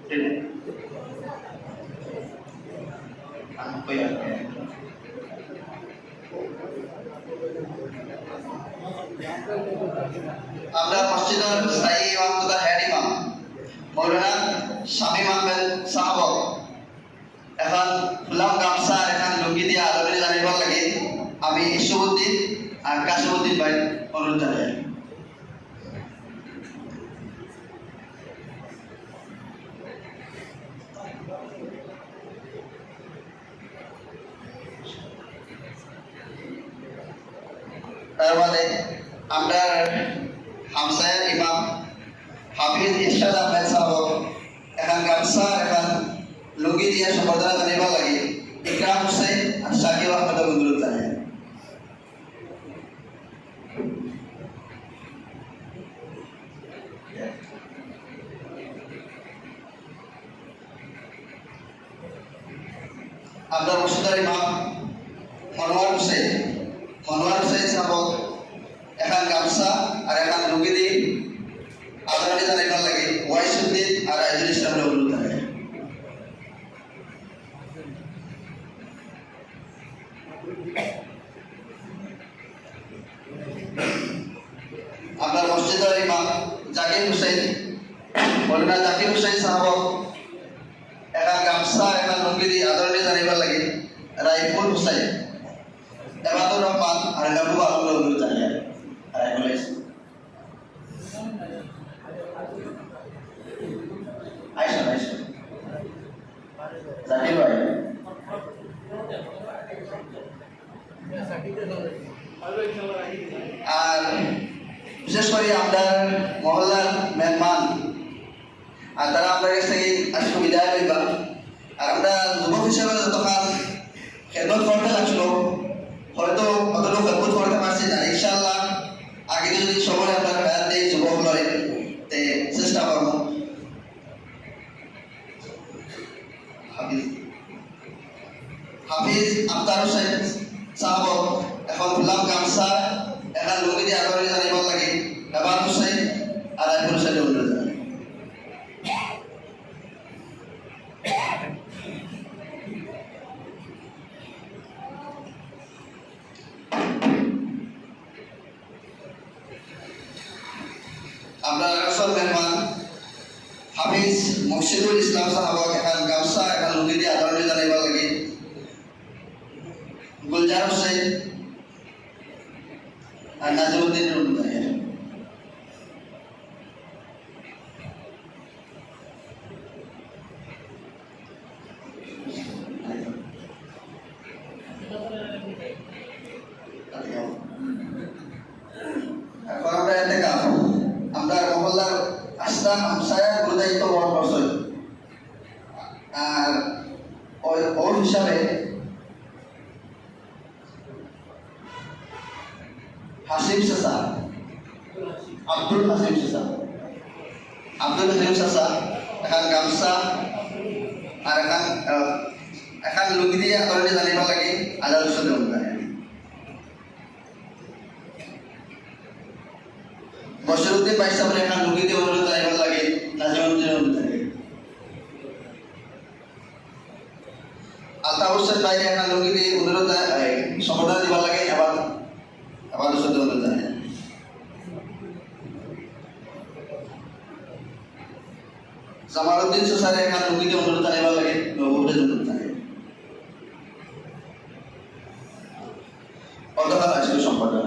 আমরা মসজিদের স্থায়ী ইমাম তথা হেড ইমাম মৌলানা শামীম আহমেদ সাহাবক এখন ফুলাম গামছা এখন লুঙ্গি দিয়ে আলোচনা জানিবার লাগে আমি ইসুবুদ্দিন আর কাশিমুদ্দিন ভাই অনুরোধ জানাই। তার বাদে আমরা হামসায়ের ইমাম হাফিজ ইরশাদ আহমেদ সাহেব এখন গামছা এখন লুঙ্গি দিয়ে সম্বর্ধনা জানিবার লাগে ইকরাম হোসেন আর শাকিব আহমেদ অনুরোধ জানাই। আপনার মসজিদের ইমাম মনোয়ার হোসেন সাহেব এখন গামছা আর এখন লুঙ্গি দিয়ে আদরণী জানাইবার লাগে ওয়াইসুদ্দিন আর আইজুল ইসলামের অনুরোধ জানাই। আপনার মসজিদের ইমাম জাকির হুসেন মৌলানা জাকির হুসেন সাহেব এখন গামছা এখন লুঙ্গি দিয়ে আদরণী জানাইবার লাগে রাইফুল হুসেন এবাদুর রহমান আর গাবু আলমের অনুরোধ জানাই। জাকির ভাই আর বিশেষ করে আপনার মহল্লার মেহমান আর তারা আপনার কাছ থেকে আজকে বিদায় লইবা আর আমরা যুবক হিসেবে যতক্ষণ খেদমত করতে লাগছিল হয়তো কতটুকু খেদমত করতে পারছি না ইনশাআল্লাহ আগে যদি সময় আপনার হায়াত দেয় যুবক লড়ে তে চেষ্টা করবো। হাফিজ আফতার হোসেন সাহাব এখন ফুলাম গামছা এখন লুঙ্গি দিয়ে আদরণী জানিবার লাগে এবাদ হোসেন আর রাইফুল হোসেনের অনুরোধ জানাই। আপনার আসল মেহমান হাফিজ মুর্শিদুল ইসলাম সাহাব এখন গামছা এখন লুঙ্গি দিয়ে আদরণী জানাইবার লাগে গুলজার হোসেন আর নাজিমুদ্দিনের অনুরোধ জানাই। এখন আমরা এতে কাজ আমরা মহল্লার আস্থা হামসায়া গুরুদায়িত্ব বহন করছি আর ওর হিসাবে হাসিম চাচা আব্দুল হাসিম চাচা এখন গামছা আর এখন লুঙ্গি দিয়ে আদরণী জানিবার লাগে আজাদ হোসেনের অনুরোধ জানাই। বশিরউদ্দিন ভাই সাহেবের এখন লুঙ্গি দিয়ে অনুরোধ জানিবার লাগে নাজিমুদ্দিনের অনুরোধ জানাই। আলতাফ হোসেন ভাই এখন লুঙ্গি দিয়ে অনুরোধ সম্বর্ধনা দিবার লাগে আবার হোসেনের অনুরোধ জানাই। জামালউদ্দিন চাচারে এখন লুঙ্গি দিয়ে অনুরোধ জানিবার লাগে নবুদের অনুরোধ জানাই। অতকাল আজকে সম্পাদনা